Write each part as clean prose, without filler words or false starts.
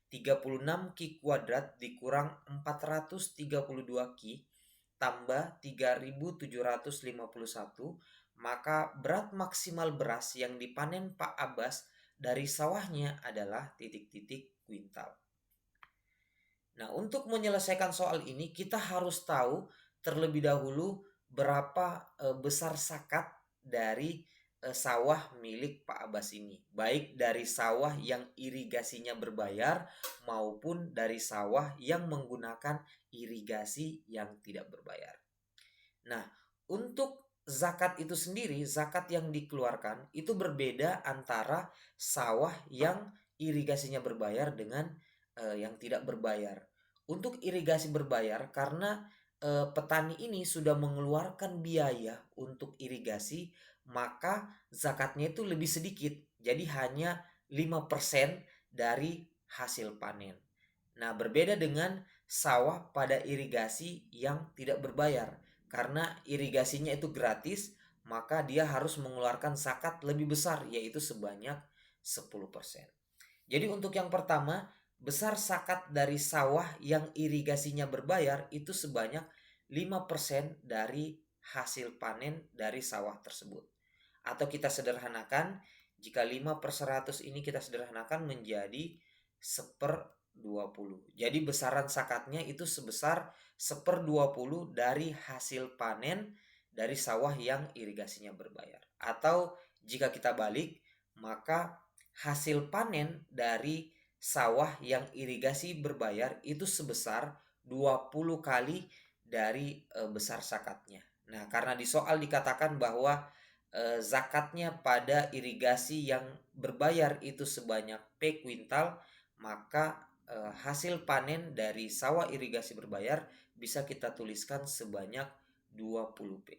36 Ki kuadrat dikurang 432 Ki tambah 3751, maka berat maksimal beras yang dipanen Pak Abbas dari sawahnya adalah titik-titik kuintal. Nah, untuk menyelesaikan soal ini kita harus tahu terlebih dahulu berapa besar zakat dari sawah milik Pak Abbas ini. Baik dari sawah yang irigasinya berbayar maupun dari sawah yang menggunakan irigasi yang tidak berbayar. Nah, untuk zakat itu sendiri, zakat yang dikeluarkan itu berbeda antara sawah yang irigasinya berbayar dengan yang tidak berbayar. Untuk irigasi berbayar karena petani ini sudah mengeluarkan biaya untuk irigasi, maka zakatnya itu lebih sedikit. Jadi hanya 5% dari hasil panen. Nah, berbeda dengan sawah pada irigasi yang tidak berbayar. Karena irigasinya itu gratis, maka dia harus mengeluarkan zakat lebih besar, yaitu sebanyak 10%. Jadi untuk yang pertama, besar zakat dari sawah yang irigasinya berbayar itu sebanyak 5% dari hasil panen dari sawah tersebut. Atau kita sederhanakan, jika 5/100 ini kita sederhanakan menjadi 1/20. Jadi besaran zakatnya itu sebesar 1/20 dari hasil panen dari sawah yang irigasinya berbayar. Atau jika kita balik, maka hasil panen dari sawah yang irigasi berbayar itu sebesar 20 kali dari besar zakatnya. Nah, karena di soal dikatakan bahwa zakatnya pada irigasi yang berbayar itu sebanyak P kuintal, maka hasil panen dari sawah irigasi berbayar bisa kita tuliskan sebanyak 20 P.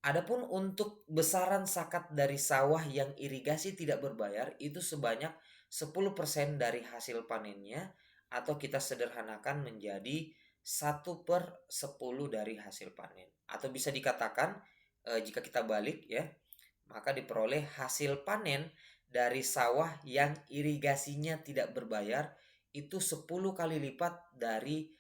Adapun untuk besaran zakat dari sawah yang irigasi tidak berbayar itu sebanyak 10% dari hasil panennya, atau kita sederhanakan menjadi 1/10 dari hasil panen. Atau bisa dikatakan jika kita balik ya, maka diperoleh hasil panen dari sawah yang irigasinya tidak berbayar itu 10 kali lipat dari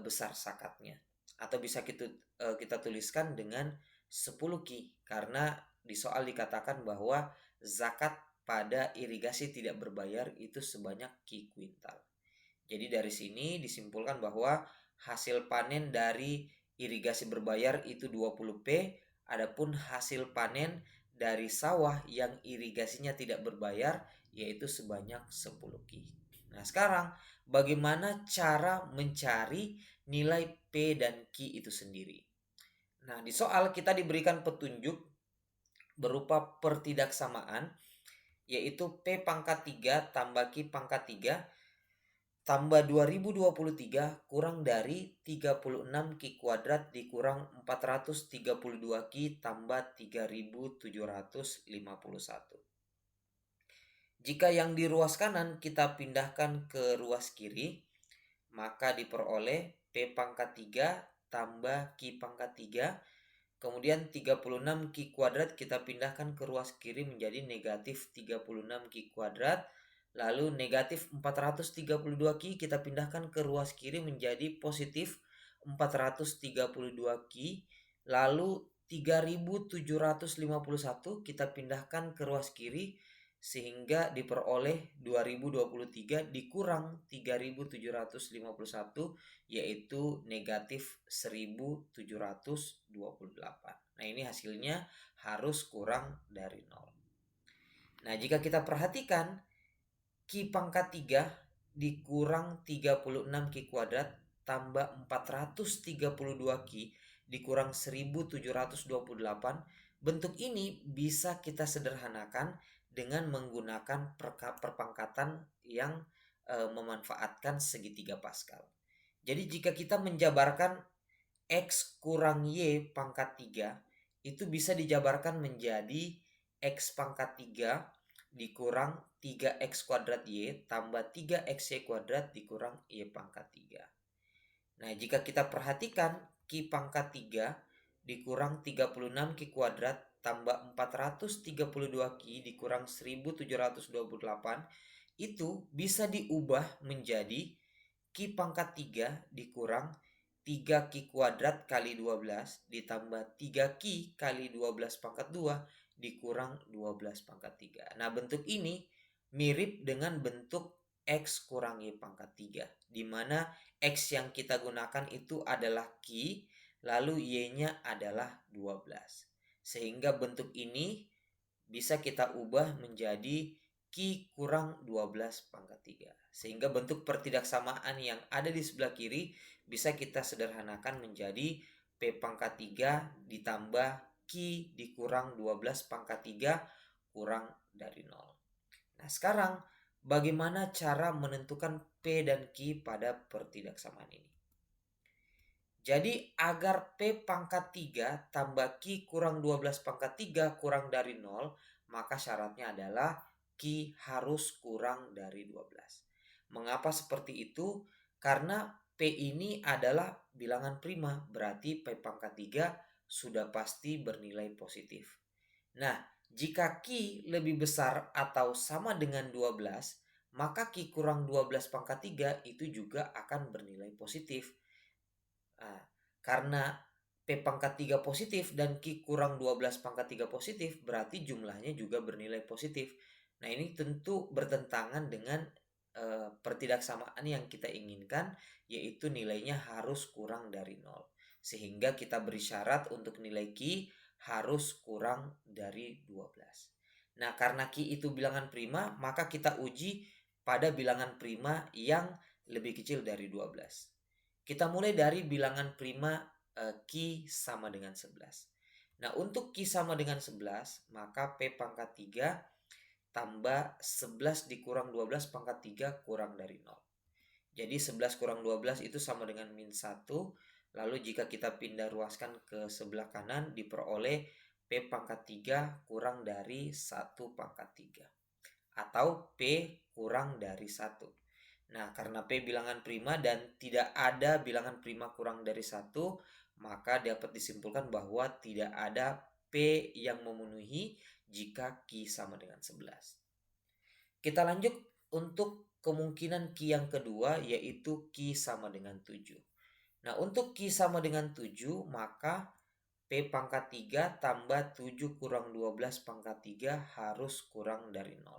besar zakatnya. Atau bisa kita tuliskan dengan 10 Ki, karena di soal dikatakan bahwa zakat pada irigasi tidak berbayar itu sebanyak Ki kuintal. Jadi dari sini disimpulkan bahwa hasil panen dari irigasi berbayar itu 20 P, adapun hasil panen dari sawah yang irigasinya tidak berbayar yaitu sebanyak 10 Ki. Nah, sekarang bagaimana cara mencari nilai P dan Ki itu sendiri? Nah, di soal kita diberikan petunjuk berupa pertidaksamaan, yaitu P pangkat 3 tambah Q pangkat 3 tambah 2023 kurang dari 36 Q kuadrat dikurang 432 Q tambah 3751. Jika yang di ruas kanan kita pindahkan ke ruas kiri, maka diperoleh P pangkat 3 tambah Q pangkat 3. Kemudian 36 Q kuadrat kita pindahkan ke ruas kiri menjadi negatif 36 Q kuadrat. Lalu negatif 432 Q kita pindahkan ke ruas kiri menjadi positif 432 Q. Lalu 3751 kita pindahkan ke ruas kiri sehingga diperoleh 2023 dikurang 3751 yaitu negatif 1728. Nah, ini hasilnya harus kurang dari 0. Nah, jika kita perhatikan Q pangkat 3 dikurang 36 Q kuadrat tambah 432 Q dikurang 1728, bentuk ini bisa kita sederhanakan dengan menggunakan perpangkatan yang memanfaatkan segitiga Pascal. Jadi jika kita menjabarkan X kurang Y pangkat 3 itu bisa dijabarkan menjadi X pangkat 3 dikurang 3X kuadrat Y tambah 3XY kuadrat dikurang Y pangkat 3. Nah, jika kita perhatikan Q pangkat 3 dikurang 36 Q kuadrat tambah 432 Q dikurang 1728 itu bisa diubah menjadi Q pangkat 3 dikurang 3Q kuadrat kali 12 ditambah 3Q kali 12 pangkat 2 dikurang 12 pangkat 3. Nah, bentuk ini mirip dengan bentuk X kurang Y pangkat 3, di mana X yang kita gunakan itu adalah Q, lalu Y-nya adalah 12. Sehingga bentuk ini bisa kita ubah menjadi Q kurang 12 pangkat 3. Sehingga bentuk pertidaksamaan yang ada di sebelah kiri bisa kita sederhanakan menjadi P pangkat 3 ditambah Q dikurang 12 pangkat 3 kurang dari 0. Nah, sekarang bagaimana cara menentukan P dan Q pada pertidaksamaan ini? Jadi agar P pangkat 3 tambah Q kurang 12 pangkat 3 kurang dari 0, maka syaratnya adalah Q harus kurang dari 12. Mengapa seperti itu? Karena P ini adalah bilangan prima, berarti P pangkat 3 sudah pasti bernilai positif. Nah, jika Q lebih besar atau sama dengan 12, maka Q kurang 12 pangkat 3 itu juga akan bernilai positif. Nah, karena P pangkat 3 positif dan Q kurang 12 pangkat 3 positif, berarti jumlahnya juga bernilai positif. Nah, ini tentu bertentangan dengan pertidaksamaan yang kita inginkan, yaitu nilainya harus kurang dari 0. Sehingga kita beri syarat untuk nilai Q harus kurang dari 12. Nah, karena Q itu bilangan prima, maka kita uji pada bilangan prima yang lebih kecil dari 12. Kita mulai dari bilangan prima Q sama dengan 11. Nah, untuk Q sama dengan 11, maka P pangkat 3 tambah 11 dikurang 12 pangkat 3 kurang dari 0. Jadi 11 kurang 12 itu sama dengan min 1. Lalu jika kita pindah ruaskan ke sebelah kanan, diperoleh P pangkat 3 kurang dari 1 pangkat 3. Atau P kurang dari 1. Nah, karena P bilangan prima dan tidak ada bilangan prima kurang dari 1, maka dapat disimpulkan bahwa tidak ada P yang memenuhi jika Q sama dengan 11. Kita lanjut untuk kemungkinan Q yang kedua, yaitu Q sama dengan 7. Nah, untuk Q sama dengan 7, maka P pangkat 3 tambah 7 kurang 12 pangkat 3 harus kurang dari 0.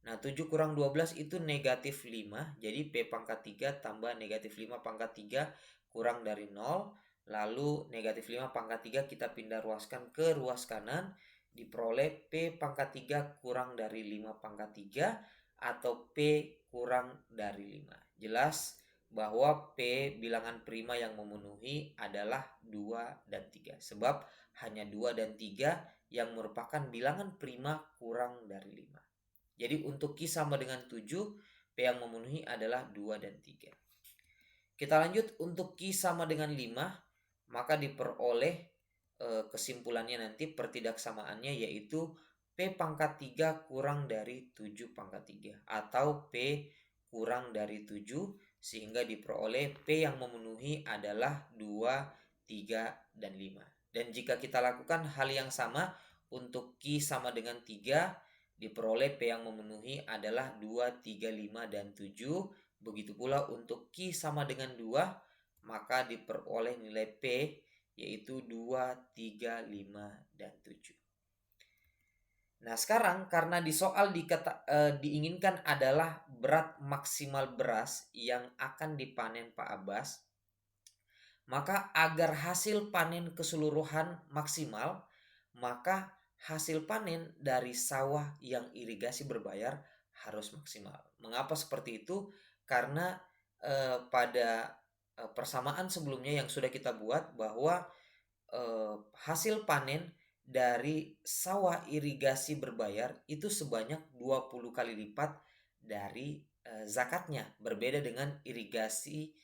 Nah, 7 kurang 12 itu negatif 5. Jadi P pangkat 3 tambah negatif 5 pangkat 3 kurang dari 0. Lalu negatif 5 pangkat 3 kita pindah ruaskan ke ruas kanan. Diperoleh P pangkat 3 kurang dari 5 pangkat 3 atau P kurang dari 5. Jelas bahwa P bilangan prima yang memenuhi adalah 2 dan 3. Sebab hanya 2 dan 3 yang merupakan bilangan prima kurang dari 5. Jadi untuk Q sama dengan 7, P yang memenuhi adalah 2 dan 3. Kita lanjut untuk Q sama dengan 5, maka diperoleh kesimpulannya nanti pertidaksamaannya yaitu P pangkat 3 kurang dari 7 pangkat 3 atau P kurang dari 7 sehingga diperoleh P yang memenuhi adalah 2, 3, dan 5. Dan jika kita lakukan hal yang sama untuk Q sama dengan 3, diperoleh P yang memenuhi adalah 2, 3, 5, dan 7. Begitu pula untuk Q sama dengan 2, maka diperoleh nilai P yaitu 2, 3, 5, dan 7. Nah, sekarang karena di soal diinginkan adalah berat maksimal beras yang akan dipanen Pak Abbas, maka agar hasil panen keseluruhan maksimal, maka hasil panen dari sawah yang irigasi berbayar harus maksimal. Mengapa seperti itu? Karena pada persamaan sebelumnya yang sudah kita buat bahwa hasil panen dari sawah irigasi berbayar itu sebanyak 20 kali lipat dari zakatnya. Berbeda dengan irigasi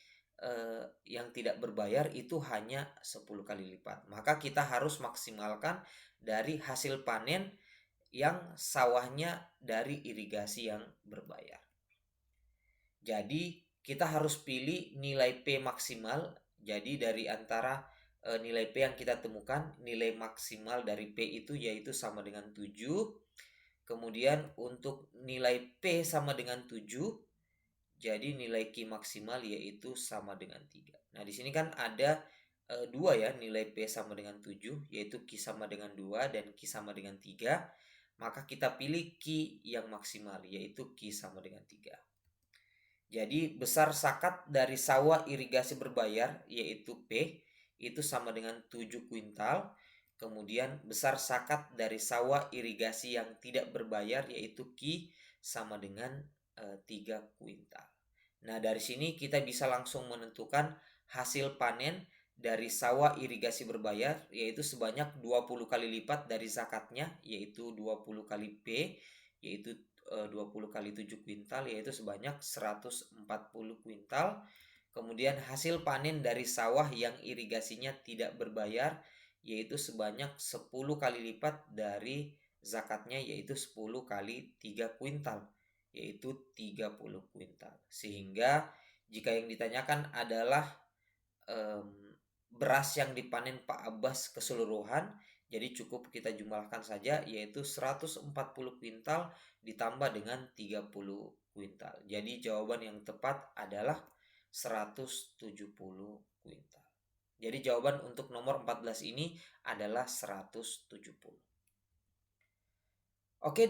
yang tidak berbayar itu hanya 10 kali lipat. Maka kita harus maksimalkan dari hasil panen yang sawahnya dari irigasi yang berbayar. Jadi kita harus pilih nilai P maksimal. Jadi dari antara nilai P yang kita temukan, nilai maksimal dari P itu yaitu sama dengan 7. Kemudian untuk nilai P sama dengan 7, jadi nilai Q maksimal yaitu sama dengan 3. Nah, di sini kan ada dua ya, nilai P sama dengan 7, yaitu Q sama dengan 2 dan Q sama dengan 3. Maka kita pilih Q yang maksimal, yaitu Q sama dengan 3. Jadi besar zakat dari sawah irigasi berbayar yaitu P itu sama dengan 7 kuintal. Kemudian besar zakat dari sawah irigasi yang tidak berbayar yaitu Q sama dengan 3 kuintal. Nah, dari sini kita bisa langsung menentukan hasil panen dari sawah irigasi berbayar yaitu sebanyak 20 kali lipat dari zakatnya yaitu 20 kali P yaitu 20 kali 7 kuintal yaitu sebanyak 140 kuintal. Kemudian hasil panen dari sawah yang irigasinya tidak berbayar yaitu sebanyak 10 kali lipat dari zakatnya yaitu 10 kali 3 kuintal yaitu 30 kuintal. Sehingga jika yang ditanyakan adalah beras yang dipanen Pak Abbas keseluruhan, jadi cukup kita jumlahkan saja yaitu 140 kuintal ditambah dengan 30 kuintal. Jadi jawaban yang tepat adalah 170 kuintal. Jadi jawaban untuk nomor 14 ini adalah 170. Oke.